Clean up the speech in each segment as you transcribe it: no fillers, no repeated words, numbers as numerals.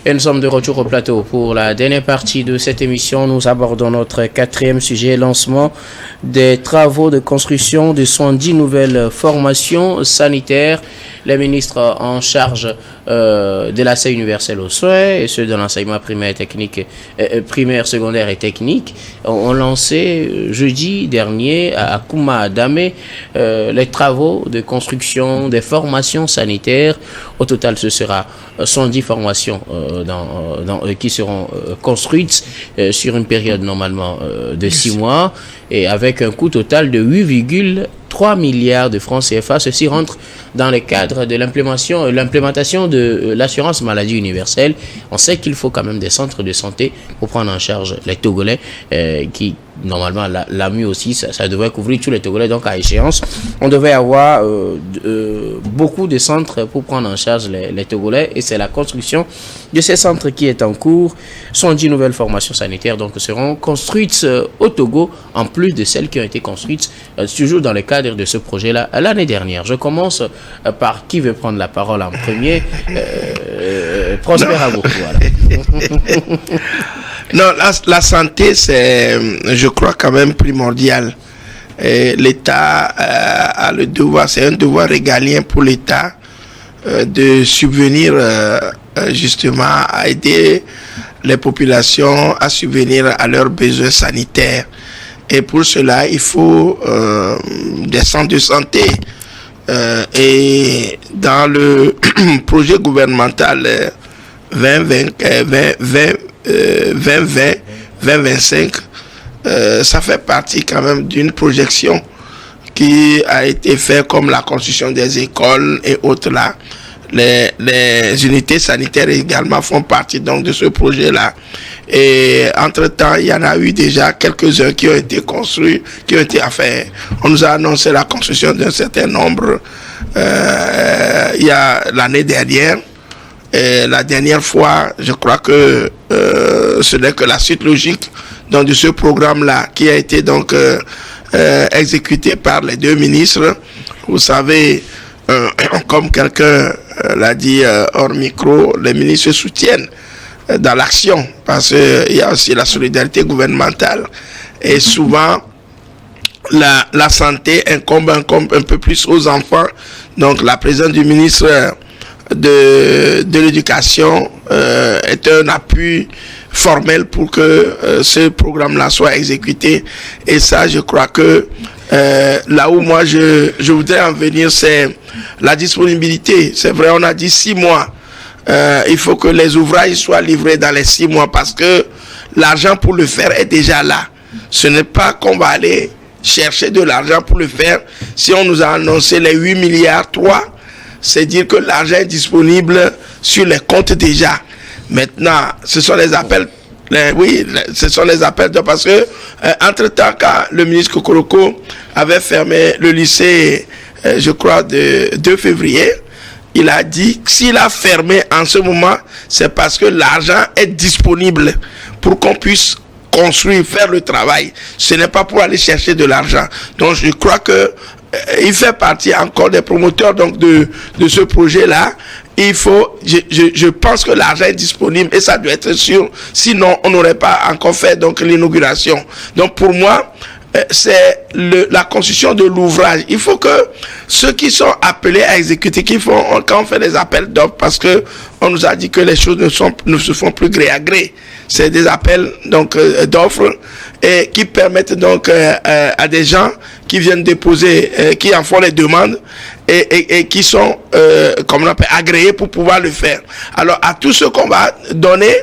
Et nous sommes de retour au plateau. Pour la dernière partie de cette émission, nous abordons notre quatrième sujet, lancement des travaux de construction de 110 nouvelles formations sanitaires. Les ministres en charge de l'accès universel aux soins et ceux de l'enseignement primaire, technique, primaire, secondaire et technique ont lancé jeudi dernier à Kouma Damé les travaux de construction des formations sanitaires. Au total, ce sera 110 formations qui seront construites sur une période normalement de 6 mois et avec un coût total de 8,3 milliards de francs CFA. Ceci rentre dans le cadre de l'implémentation de l'assurance maladie universelle. On sait qu'il faut quand même des centres de santé pour prendre en charge les Togolais qui, normalement, l'AMU aussi, ça devrait couvrir tous les Togolais. Donc, à échéance, on devait avoir beaucoup de centres pour prendre en charge les Togolais. Et c'est la construction de ces centres qui est en cours. 110 nouvelles formations sanitaires donc seront construites au Togo, en plus de celles qui ont été construites toujours dans le cadre de ce projet-là l'année dernière. Je commence par qui veut prendre la parole en premier. Prosper Agoukou, voilà. Non, la santé, c'est, je crois, quand même primordial. L'État a le devoir, c'est un devoir régalien pour l'État de subvenir justement à aider les populations à subvenir à leurs besoins sanitaires. Et pour cela, il faut des centres de santé. Et dans le projet gouvernemental 2020-2025, ça fait partie quand même d'une projection qui a été faite comme la construction des écoles et autres là. Les unités sanitaires également font partie donc de ce projet-là. Et entre-temps, il y en a eu déjà quelques-uns qui ont été construits, qui ont été faits. On nous a annoncé la construction d'un certain nombre il y a l'année dernière. Et la dernière fois, je crois que ce n'est que la suite logique donc, de ce programme-là qui a été donc exécuté par les deux ministres. Vous savez, comme quelqu'un l'a dit hors micro, les ministres se soutiennent dans l'action parce qu'il y a aussi la solidarité gouvernementale et souvent la santé incombe un peu plus aux enfants. Donc la présence du ministre de l'éducation est un appui formel pour que ce programme-là soit exécuté. Et ça, je crois que là où moi je voudrais en venir, c'est la disponibilité. C'est vrai, on a dit 6 mois. Il faut que les ouvrages soient livrés dans les 6 mois parce que l'argent pour le faire est déjà là. Ce n'est pas qu'on va aller chercher de l'argent pour le faire. Si on nous a annoncé les 8 milliards 3, c'est dire que l'argent est disponible sur les comptes déjà. Maintenant, ce sont les appels. Ce sont les appels parce que entre-temps, quand le ministre Kokoroko avait fermé le lycée, je crois, de 2 février, il a dit que s'il a fermé en ce moment, c'est parce que l'argent est disponible pour qu'on puisse construire, faire le travail. Ce n'est pas pour aller chercher de l'argent. Donc, je crois que il fait partie encore des promoteurs donc de ce projet-là. Il faut, je pense que l'argent est disponible et ça doit être sûr. Sinon, on n'aurait pas encore fait donc l'inauguration. Donc, pour moi, c'est la construction de l'ouvrage. Il faut que ceux qui sont appelés à exécuter, quand on fait des appels d'offres, parce que on nous a dit que les choses ne se font plus gré à gré. C'est des appels donc d'offres et qui permettent donc à des gens qui viennent déposer, qui en font les demandes et qui sont comme on appelle agréés pour pouvoir le faire. Alors à tous ceux qu'on va donner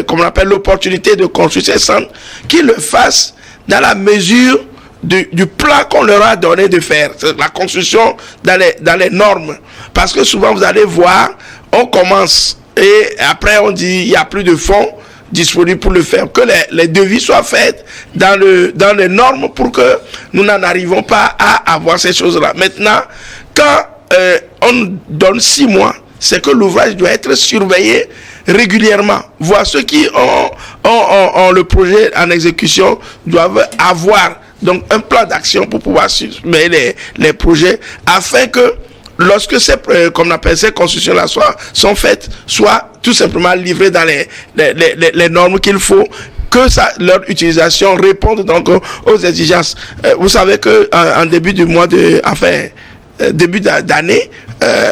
comme on appelle l'opportunité de construire ces centres, qu'ils le fassent dans la mesure du plan qu'on leur a donné de faire. C'est la construction dans les normes. Parce que souvent, vous allez voir, on commence et après on dit il n'y a plus de fonds disponibles pour le faire. Que les devis soient faits dans les normes pour que nous n'en arrivons pas à avoir ces choses-là. Maintenant, quand on donne 6 mois, c'est que l'ouvrage doit être surveillé régulièrement. Voir ceux qui ont le projet en exécution doivent avoir donc un plan d'action pour pouvoir surveiller les projets afin que lorsque comme on appelle ces constructions-là sont faites, soit tout simplement livrées dans les normes qu'il faut, que leur utilisation réponde donc aux exigences. Vous savez que en début du mois début d'année,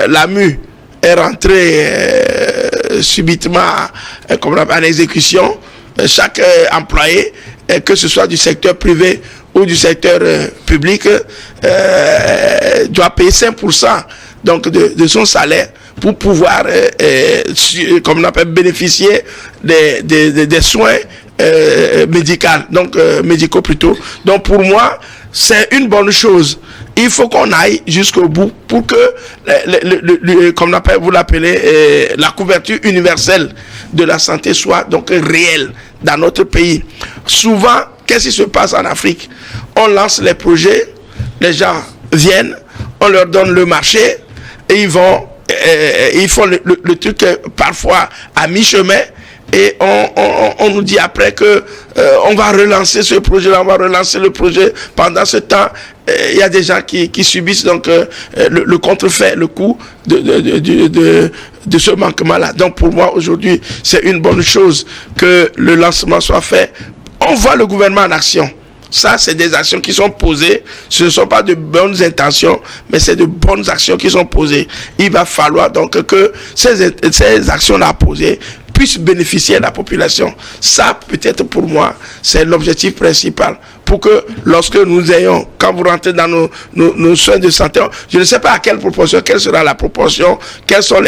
l'AMU est rentré subitement en exécution. Chaque employé, que ce soit du secteur privé ou du secteur public, doit payer 5% donc de son salaire pour pouvoir comme on appelle, bénéficier des soins médicaux plutôt. Donc pour moi, c'est une bonne chose. Il faut qu'on aille jusqu'au bout pour que, comme vous l'appelez, la couverture universelle de la santé soit donc réelle dans notre pays. Souvent, qu'est-ce qui se passe en Afrique? On lance les projets, les gens viennent, on leur donne le marché et ils font le truc parfois à mi-chemin. Et on nous dit après que on va relancer ce projet-là, on va relancer le projet. Pendant ce temps, il y a des gens qui subissent donc le contrefait, le coût de ce manquement-là. Donc pour moi, aujourd'hui, c'est une bonne chose que le lancement soit fait. On voit le gouvernement en action. Ça, c'est des actions qui sont posées. Ce ne sont pas de bonnes intentions, mais c'est de bonnes actions qui sont posées. Il va falloir donc que ces actions-là posées puissent bénéficier à la population. Ça, peut-être pour moi, c'est l'objectif principal. Pour que lorsque nous ayons, quand vous rentrez dans nos soins de santé, je ne sais pas à quelle proportion, quelle sera la proportion, quels sont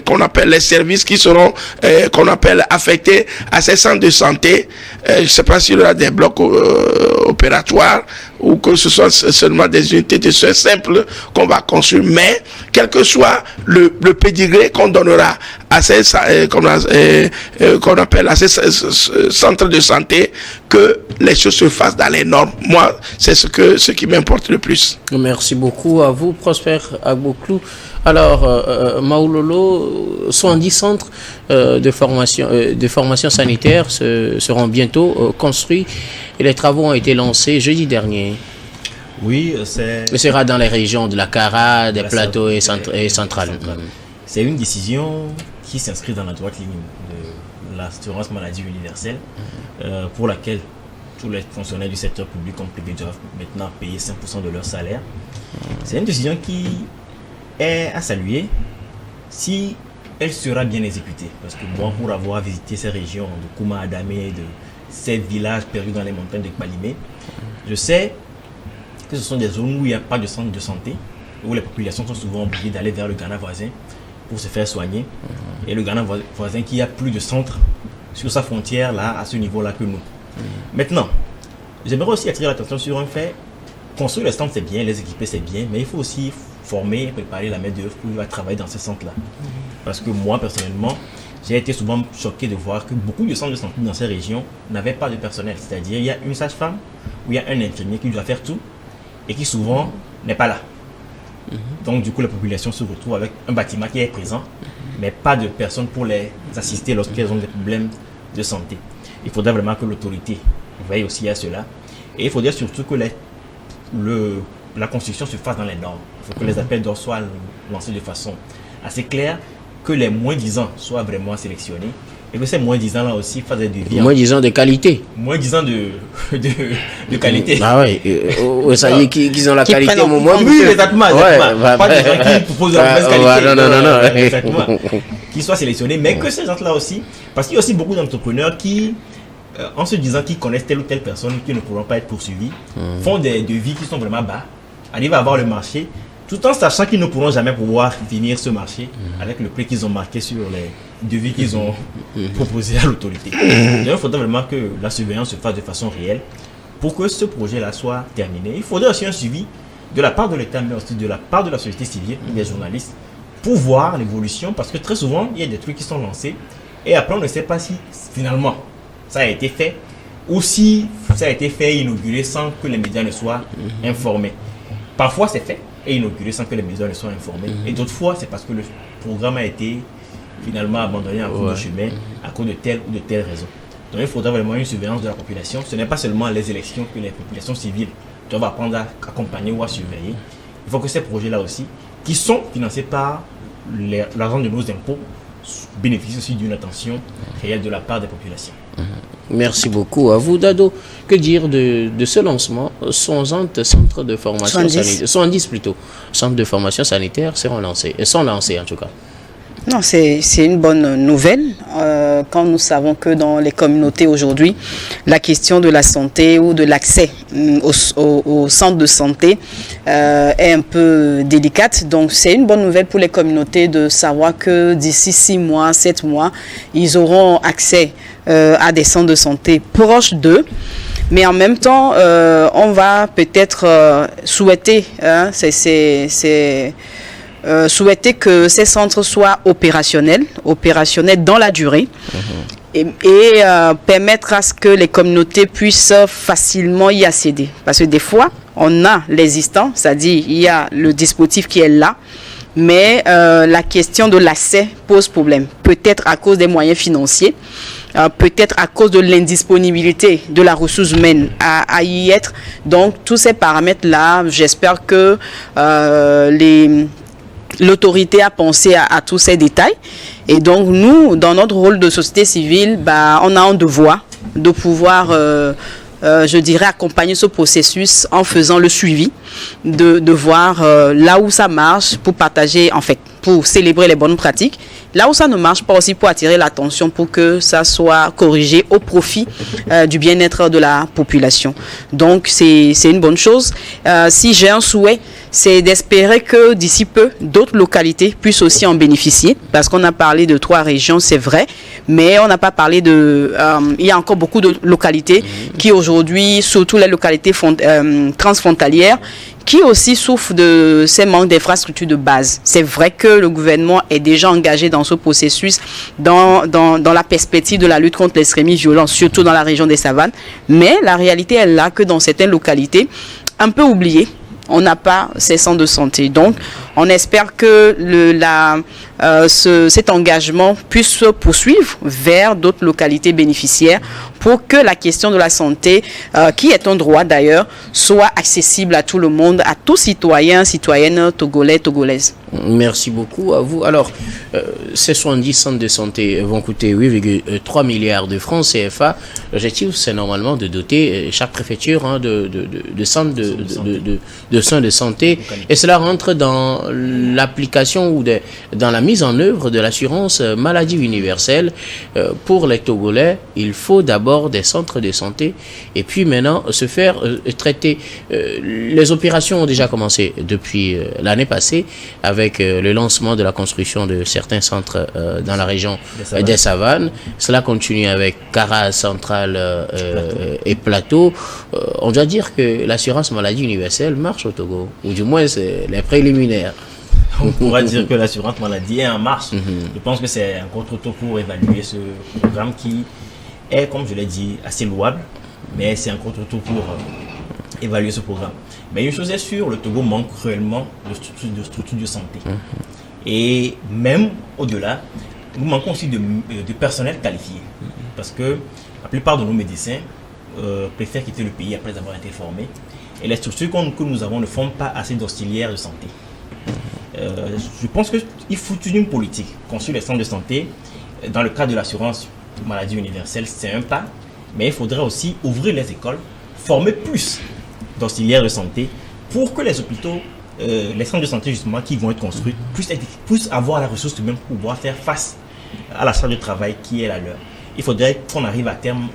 qu'on appelle les services qui seront, qu'on appelle affectés à ces centres de santé. Je ne sais pas s'il y aura des blocs opératoires ou que ce soit seulement des unités de soins simples qu'on va construire, mais quel que soit le pédigré qu'on donnera à ces qu'on appelle à ces centres de santé, que les choses se fassent dans les normes. Moi, c'est ce qui m'importe le plus. Merci beaucoup à vous, Prosper Agbouklou. Alors, Maoulolo, 70 centres de formation sanitaire seront bientôt construits et les travaux ont été lancés jeudi dernier. Oui, ce sera dans les régions de la Kara, des plateaux et centrales. C'est une décision qui s'inscrit dans la droite ligne de l'assurance maladie universelle, pour laquelle tous les fonctionnaires du secteur public comme privé doivent maintenant payer 5% de leur salaire. C'est une décision qui est à saluer si elle sera bien exécutée. Parce que moi, pour avoir visité ces régions de Kouma Adamé, de ces villages perdus dans les montagnes de Kbalimé, je sais que ce sont des zones où il n'y a pas de centre de santé, où les populations sont souvent obligées d'aller vers le Ghana voisin pour se faire soigner. Et le Ghana voisin qui a plus de centres sur sa frontière là, à ce niveau-là que nous. Maintenant, j'aimerais aussi attirer l'attention sur un fait. Construire les centres c'est bien, les équiper c'est bien, mais il faut aussi former et préparer la main-d'œuvre pour travailler dans ces centres-là. Parce que moi, personnellement, j'ai été souvent choqué de voir que beaucoup de centres de santé dans ces régions n'avaient pas de personnel. C'est-à-dire, il y a une sage-femme ou il y a un infirmier qui doit faire tout et qui souvent n'est pas là. Donc, du coup, la population se retrouve avec un bâtiment qui est présent, mais pas de personnes pour les assister lorsqu'elles ont des problèmes de santé. Il faudrait vraiment que l'autorité veille aussi à cela. Et il faudrait surtout que la construction se fasse dans les normes. Il faut que les appels d'offres soient lancés de façon assez claire, que les moins-disants soient vraiment sélectionnés et que ces moins-disants là aussi fassent des devis. Moins-disants de qualité. Moins-disants de qualité. Ah oui, ça y est, qu'ils ont la qualité au moment. Oui, exactement. Pas des gens qui proposent la mauvaise qualité. Non. Exactement. Qui soient sélectionnés, mais que ces gens-là aussi, parce qu'il y a aussi beaucoup d'entrepreneurs qui, en se disant qu'ils connaissent telle ou telle personne qui ne pourront pas être poursuivis, font des devis qui sont vraiment bas, arrivent à avoir le marché, tout en sachant qu'ils ne pourront jamais pouvoir finir ce marché avec le prix qu'ils ont marqué sur les devis qu'ils ont proposés à l'autorité. Donc il faudrait vraiment que la surveillance se fasse de façon réelle pour que ce projet-là soit terminé. Il faudrait aussi un suivi de la part de l'État, mais aussi de la part de la société civile et des journalistes pour voir l'évolution, parce que très souvent, il y a des trucs qui sont lancés et après on ne sait pas si finalement ça a été fait ou si ça a été fait et inauguré sans que les médias ne soient informés. Parfois c'est fait et inauguré sans que les médias ne soient informés. Et d'autres fois, c'est parce que le programme a été finalement abandonné en cours de chemin à cause de telle ou de telle raison. Donc il faudra vraiment une surveillance de la population. Ce n'est pas seulement les élections que les populations civiles doivent apprendre à accompagner ou à surveiller. Il faut que ces projets-là aussi qui sont financés par l'argent de nos impôts, bénéficient aussi d'une attention réelle de la part des populations. Merci beaucoup à vous, Dado. Que dire de ce lancement? 100 centres de formation sanitaire, 110 plutôt, centres de formation sanitaire sont lancés en tout cas. Non, c'est une bonne nouvelle quand nous savons que dans les communautés aujourd'hui, la question de la santé ou de l'accès au centre de santé est un peu délicate. Donc c'est une bonne nouvelle pour les communautés de savoir que d'ici 6 mois, 7 mois, ils auront accès à des centres de santé proches d'eux. Mais en même temps, on va peut-être souhaiter, souhaiter que ces centres soient opérationnels dans la durée et permettre à ce que les communautés puissent facilement y accéder. Parce que des fois, on a l'existant, c'est-à-dire il y a le dispositif qui est là, mais la question de l'accès pose problème. Peut-être à cause des moyens financiers, peut-être à cause de l'indisponibilité de la ressource humaine à y être. Donc tous ces paramètres-là, j'espère que l'autorité a pensé à tous ces détails. Et donc nous, dans notre rôle de société civile, on a un devoir de pouvoir, je dirais, accompagner ce processus en faisant le suivi, de voir là où ça marche pour partager, en fait, pour célébrer les bonnes pratiques. Là où ça ne marche pas aussi, pour attirer l'attention, pour que ça soit corrigé au profit du bien-être de la population. Donc c'est une bonne chose. Si j'ai un souhait, c'est d'espérer que d'ici peu, d'autres localités puissent aussi en bénéficier. Parce qu'on a parlé de 3 régions, c'est vrai, mais on n'a pas parlé de... il y a encore beaucoup de localités qui aujourd'hui, surtout les localités transfrontalières, qui aussi souffrent de ces manques d'infrastructures de base. C'est vrai que le gouvernement est déjà engagé dans ce processus, dans la perspective de la lutte contre l'extrémisme violent, surtout dans la région des savanes. Mais la réalité est là que dans certaines localités, un peu oubliées, on n'a pas ces centres de santé. Donc, on espère que cet engagement puisse se poursuivre vers d'autres localités bénéficiaires pour que la question de la santé, qui est un droit d'ailleurs, soit accessible à tout le monde, à tout citoyen, citoyenne togolais, togolaises. Merci beaucoup à vous. Alors, ces 70 centres de santé vont coûter 8,3 milliards de francs CFA. L'objectif, c'est normalement de doter chaque préfecture de centres de soins de santé. Et cela rentre dans l'application ou dans la mise en œuvre de l'assurance maladie universelle. Pour les Togolais, il faut d'abord des centres de santé et puis maintenant se faire traiter. Les opérations ont déjà commencé depuis l'année passée avec le lancement de la construction de certains centres dans la région des Savanes. Cela continue avec Kara Central et Plateau. On doit dire que l'assurance maladie universelle marche au Togo, ou du moins c'est les préliminaires. On pourra dire que l'assurance maladie est en marche. Je pense que c'est un contre-tour pour évaluer ce programme qui est, comme je l'ai dit, assez louable, mais c'est un contre-tour pour évaluer ce programme. Mais une chose est sûre, le Togo manque cruellement de structures de santé. Et même au-delà, nous manquons aussi de personnel qualifié. Parce que la plupart de nos médecins préfèrent quitter le pays après avoir été formés. Et les structures que nous avons ne font pas assez d'auxiliaires de santé. Je pense qu'il faut une politique. Construire les centres de santé dans le cadre de l'assurance maladie universelle, c'est un pas. Mais il faudrait aussi ouvrir les écoles, former plus d'auxiliaires de santé pour que les hôpitaux, les centres de santé justement qui vont être construits puissent avoir la ressource humaine pour pouvoir faire face à la charge de travail qui est la leur. Il faudrait qu'on arrive à terme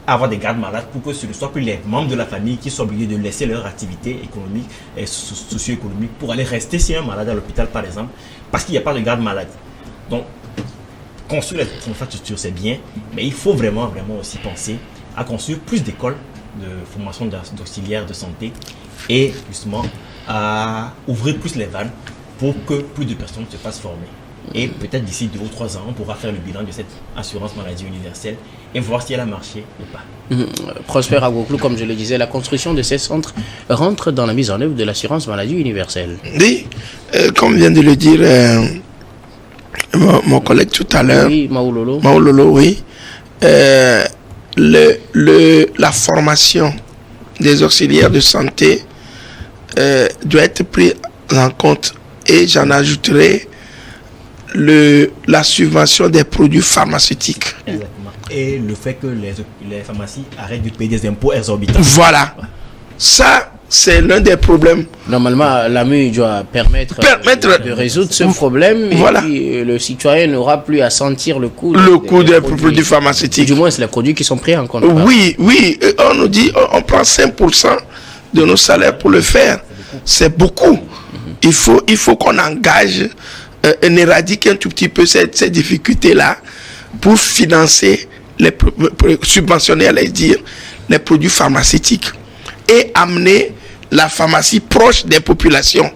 à avoir des gardes malades pour que ce ne soit plus les membres de la famille qui soient obligés de laisser leur activité économique et socio-économique pour aller rester si un malade à l'hôpital par exemple, parce qu'il n'y a pas de garde malade. Donc, construire les infrastructures c'est bien, mais il faut vraiment aussi penser à construire plus d'écoles de formation d'auxiliaires de santé et justement à ouvrir plus les vannes pour que plus de personnes se fassent former. Et peut-être d'ici 2 ou 3 ans, on pourra faire le bilan de cette assurance maladie universelle et voir si elle a marché ou pas. Prosper Agoklou, comme je le disais, la construction de ces centres rentre dans la mise en œuvre de l'assurance maladie universelle. Oui, comme vient de le dire mon collègue tout à l'heure, oui, Maoulolo, oui, la formation des auxiliaires de santé doit être prise en compte et j'en ajouterai la subvention des produits pharmaceutiques. Exactement. Et le fait que les pharmacies arrêtent de payer des impôts exorbitants. Voilà. Ça, c'est l'un des problèmes. Normalement, la MU doit permettre de résoudre ce problème. Voilà. Et puis, le citoyen n'aura plus à sentir le coût des produits pharmaceutiques. Du moins, c'est les produits qui sont pris en compte. Oui. On nous dit on prend 5% de nos salaires pour le faire. C'est beaucoup. Il faut qu'on engage, éradique un tout petit peu ces difficultés-là pour financer, subventionner, allez dire, les produits pharmaceutiques et amener la pharmacie proche des populations.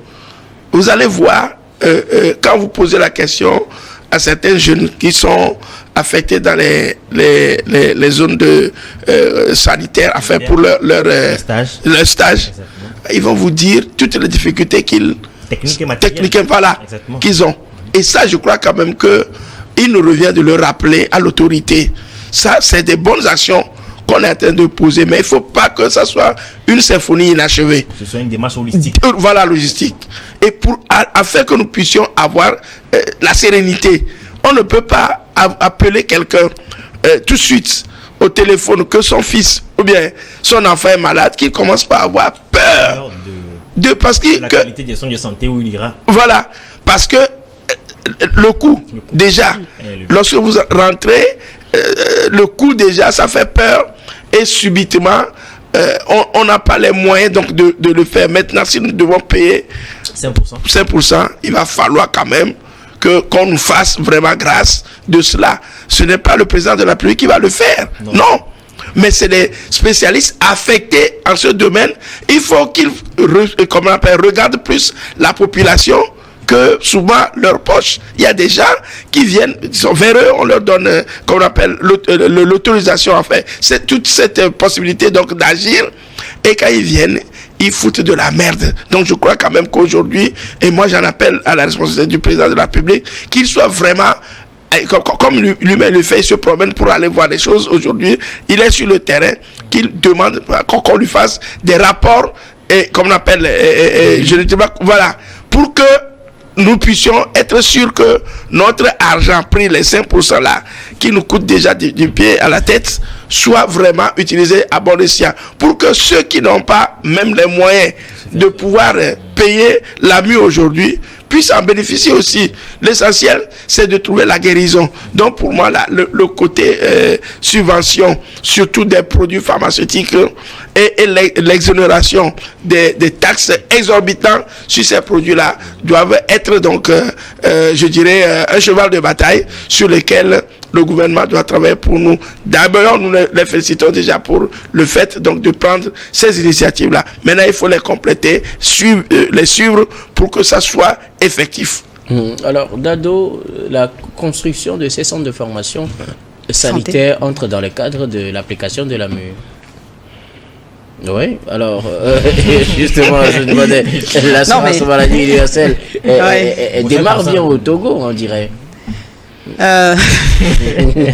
Vous allez voir, quand vous posez la question à certains jeunes qui sont affectés dans les zones sanitaires, enfin pour leur stage, ils vont vous dire toutes les difficultés qu'ils ont. Et ça, je crois quand même qu'il nous revient de le rappeler à l'autorité. Ça, c'est des bonnes actions qu'on est en train de poser, mais il ne faut pas que ça soit une symphonie inachevée. Ce soit une démarche holistique. Voilà, logistique. Et afin que nous puissions avoir la sérénité, on ne peut pas appeler quelqu'un tout de suite au téléphone que son fils ou bien son enfant est malade, qu'il commence par avoir peur parce que la qualité des soins de santé où il ira. Voilà, parce que le coût, déjà, lorsque vous rentrez, le coût déjà, ça fait peur et subitement, on n'a pas les moyens donc de le faire. Maintenant, si nous devons payer 5%, il va falloir quand même qu'on nous fasse vraiment grâce de cela. Ce n'est pas le président de la République qui va le faire. Non. Mais c'est les spécialistes affectés en ce domaine. Il faut qu'ils regardent plus la population que souvent leur poche. Il y a des gens qui viennent, ils sont vers eux, on leur donne, comme on appelle, l'autorisation, enfin, c'est toute cette possibilité donc d'agir. Et quand ils viennent, ils foutent de la merde. Donc je crois quand même qu'aujourd'hui, et moi j'en appelle à la responsabilité du président de la République, qu'il soit vraiment, comme lui-même le fait, il se promène pour aller voir les choses. Aujourd'hui, il est sur le terrain, qu'il demande qu'on lui fasse des rapports, et comme on appelle, voilà, pour que nous puissions être sûrs que notre argent pris, les 5% là, qui nous coûte déjà du pied à la tête, soit vraiment utilisé à bon escient. Pour que ceux qui n'ont pas même les moyens de pouvoir payer la MU aujourd'hui, puissent en bénéficier aussi. L'essentiel, c'est de trouver la guérison. Donc pour moi, là, le côté subvention, surtout des produits pharmaceutiques et l'exonération des taxes exorbitantes sur ces produits-là doivent être donc, je dirais, un cheval de bataille sur lequel le gouvernement doit travailler pour nous. D'abord, nous les félicitons déjà pour le fait donc de prendre ces initiatives-là. Maintenant, il faut les compléter, les suivre pour que ça soit effectif. Alors, Dado, la construction de ces centres de formation sanitaire entre dans le cadre de l'application de la MU. Oui, alors, justement, je demandais, l'assurance maladie universelle, elle démarre bien au Togo, on dirait.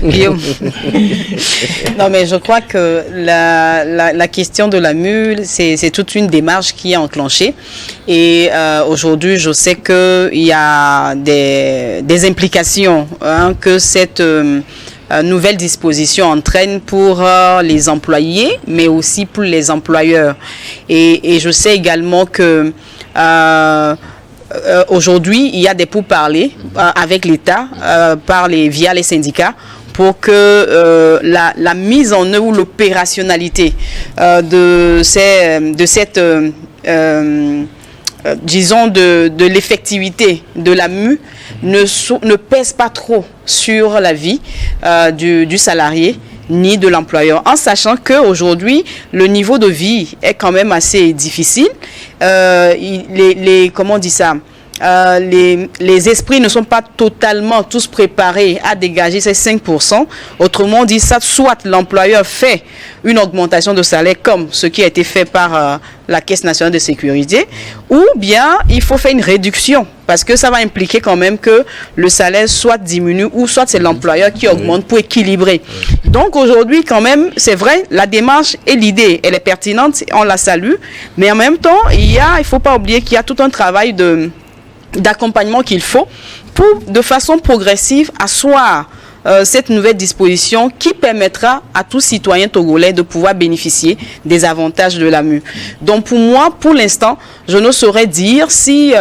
Guillaume. Non, mais je crois que la question de la MU, c'est toute une démarche qui est enclenchée. Et aujourd'hui, je sais qu'il y a des implications que cette nouvelle disposition entraîne pour les employés, mais aussi pour les employeurs. Et je sais également que aujourd'hui, il y a des pourparlers avec l'État via les syndicats pour que la mise en œuvre ou l'opérationnalité de cette disons de l'effectivité de la MU ne pèse pas trop sur la vie du salarié ni de l'employeur, en sachant qu'aujourd'hui, le niveau de vie est quand même assez difficile. Comment on dit ça? Les esprits ne sont pas totalement tous préparés à dégager ces 5%. Autrement dit, ça, soit l'employeur fait une augmentation de salaire comme ce qui a été fait par la Caisse nationale de sécurité, ou bien il faut faire une réduction parce que ça va impliquer quand même que le salaire soit diminue ou soit c'est l'employeur qui augmente pour équilibrer. Donc aujourd'hui quand même, c'est vrai, la démarche et l'idée, elle est pertinente, on la salue, mais en même temps, il faut pas oublier qu'il y a tout un travail d'accompagnement qu'il faut pour, de façon progressive, asseoir cette nouvelle disposition qui permettra à tout citoyen togolais de pouvoir bénéficier des avantages de la MU. Donc pour moi, pour l'instant, je ne saurais dire si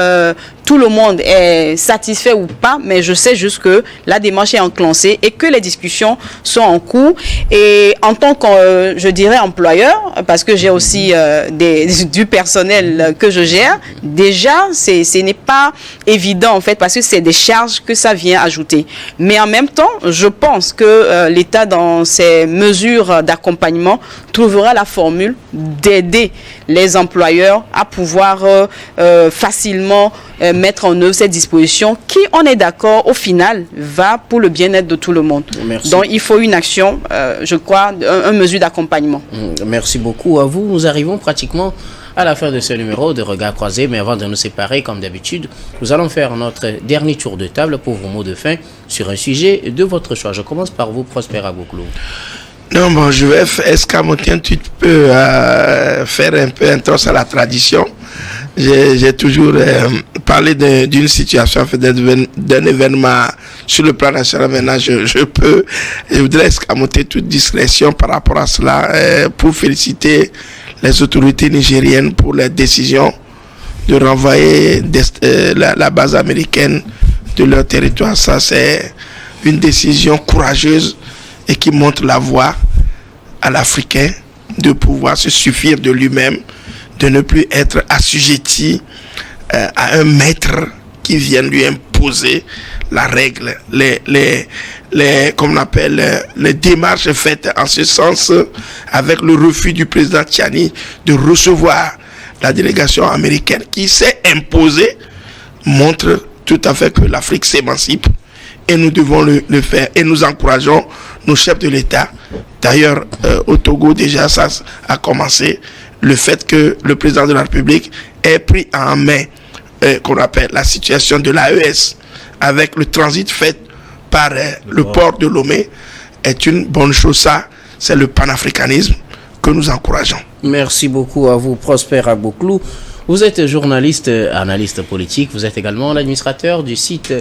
tout le monde est satisfait ou pas, mais je sais juste que la démarche est enclenchée et que les discussions sont en cours. Et en tant que, je dirais, employeur, parce que j'ai aussi du personnel que je gère, déjà, ce n'est pas évident en fait, parce que c'est des charges que ça vient ajouter. Mais en même temps, je pense que l'État, dans ses mesures d'accompagnement, trouvera la formule d'aider les employeurs à pouvoir facilement mettre en œuvre cette disposition qui, on est d'accord, au final, va pour le bien-être de tout le monde. Merci. Donc, il faut une action, je crois, une mesure d'accompagnement. Merci beaucoup à vous. Nous arrivons pratiquement à la fin de ce numéro de Regard Croisé, mais avant de nous séparer, comme d'habitude, nous allons faire notre dernier tour de table pour vos mots de fin sur un sujet de votre choix. Je commence par vous, Prosper Agboklou. Non, bon, je vais escamoter un petit peu, faire un peu un toast à la tradition. J'ai toujours parlé d'une situation, en fait, d'un événement sur le plan national. Maintenant, je voudrais escamoter toute discrétion par rapport à cela pour féliciter les autorités nigériennes pour la décision de renvoyer la base américaine de leur territoire. Ça, c'est une décision courageuse et qui montre la voie à l'Africain de pouvoir se suffire de lui-même, de ne plus être assujetti à un maître qui vient lui imposer la règle, comme on appelle, les démarches faites en ce sens avec le refus du président Tchani de recevoir la délégation américaine qui s'est imposée, montre tout à fait que l'Afrique s'émancipe et nous devons le faire et nous encourageons nos chefs de l'État. D'ailleurs, au Togo, déjà, ça a commencé. Le fait que le président de la République ait pris en main, qu'on appelle la situation de l'AES, avec le transit fait par le port de Lomé, est une bonne chose. Ça, c'est le panafricanisme que nous encourageons. Merci beaucoup à vous, Prosper Agboklou. Vous êtes journaliste, analyste politique. Vous êtes également l'administrateur du site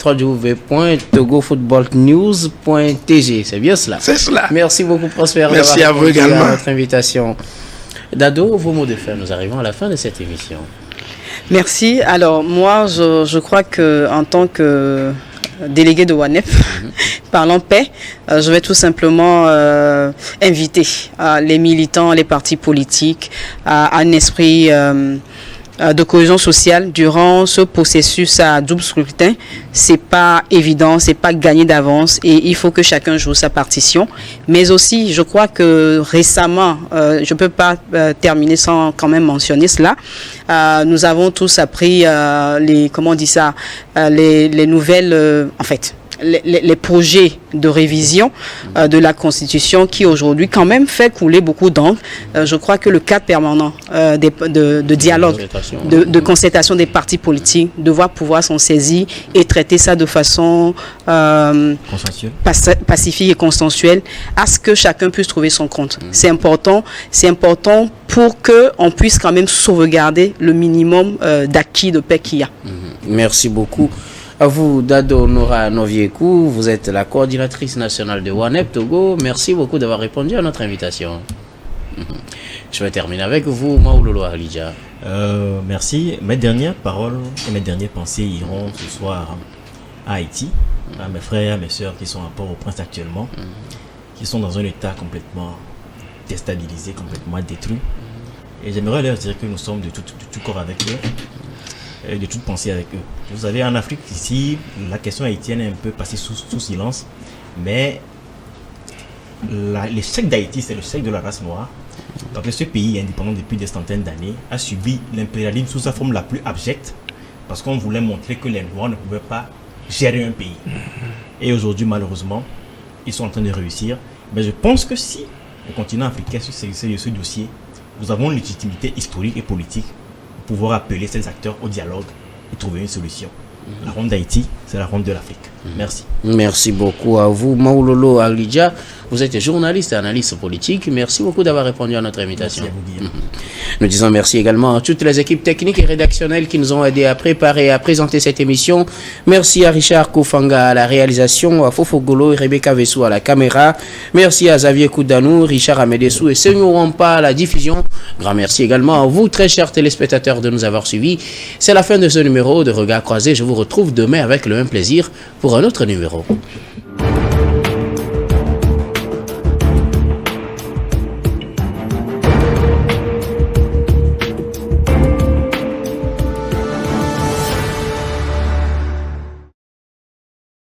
www.togofootballnews.tg. C'est bien cela? C'est cela. Merci beaucoup, Prosper. Merci à vous également. À notre invitation. Dado, vos mots de fin. Nous arrivons à la fin de cette émission. Merci. Alors, moi, je crois que en tant que délégué de WANEP, parlant paix, je vais tout simplement inviter les militants, les partis politiques à un esprit de cohésion sociale durant ce processus à double scrutin. C'est pas évident, c'est pas gagné d'avance et il faut que chacun joue sa partition. Mais aussi, je crois que récemment, je peux pas terminer sans quand même mentionner cela. Nous avons tous appris les nouvelles, en fait, les projets de révision de la Constitution qui aujourd'hui quand même fait couler beaucoup d'encre. Je crois que le cadre permanent de dialogue, de concertation des partis politiques devra pouvoir s'en saisir et traiter ça de façon pacifique et consensuelle à ce que chacun puisse trouver son compte. C'est important pour qu'on puisse quand même sauvegarder le minimum d'acquis de paix qu'il y a. Merci beaucoup. À vous, Dado Nora Noviekou, vous êtes la coordinatrice nationale de WANEP Togo. Merci beaucoup d'avoir répondu à notre invitation. Je vais terminer avec vous, Maoulolo Alidja. Merci. Mes dernières paroles et mes dernières pensées iront ce soir à Haïti, à mes frères et à mes sœurs qui sont à Port-au-Prince actuellement, qui sont dans un état complètement déstabilisé, complètement détruit. Et j'aimerais leur dire que nous sommes de tout corps avec eux. Et de toute pensée avec eux. Vous savez, en Afrique, ici, la question haïtienne est un peu passée sous silence, mais l'échec d'Haïti, c'est l'échec de la race noire. Donc, ce pays indépendant depuis des centaines d'années a subi l'impérialisme sous sa forme la plus abjecte, parce qu'on voulait montrer que les Noirs ne pouvaient pas gérer un pays. Et aujourd'hui, malheureusement, ils sont en train de réussir. Mais je pense que si le continent africain sur ce dossier, nous avons une légitimité historique et politique pouvoir appeler ces acteurs au dialogue et trouver une solution. La Ronde d'Haïti c'est la ronde de l'Afrique. Merci. Merci beaucoup à vous, Maoulolo Alidja. Vous êtes journaliste et analyste politique. Merci beaucoup d'avoir répondu à notre invitation. Merci à vous, Guillaume. Nous disons merci également à toutes les équipes techniques et rédactionnelles qui nous ont aidés à préparer et à présenter cette émission. Merci à Richard Koufanga à la réalisation, à Fofogolo et Rebecca Vessou à la caméra. Merci à Xavier Koudanou, Richard Amedessou et Senyo Wampa à la diffusion. Grand merci également à vous, très chers téléspectateurs, de nous avoir suivis. C'est la fin de ce numéro de Regard Croisé. Je vous retrouve demain avec le même plaisir pour un autre numéro.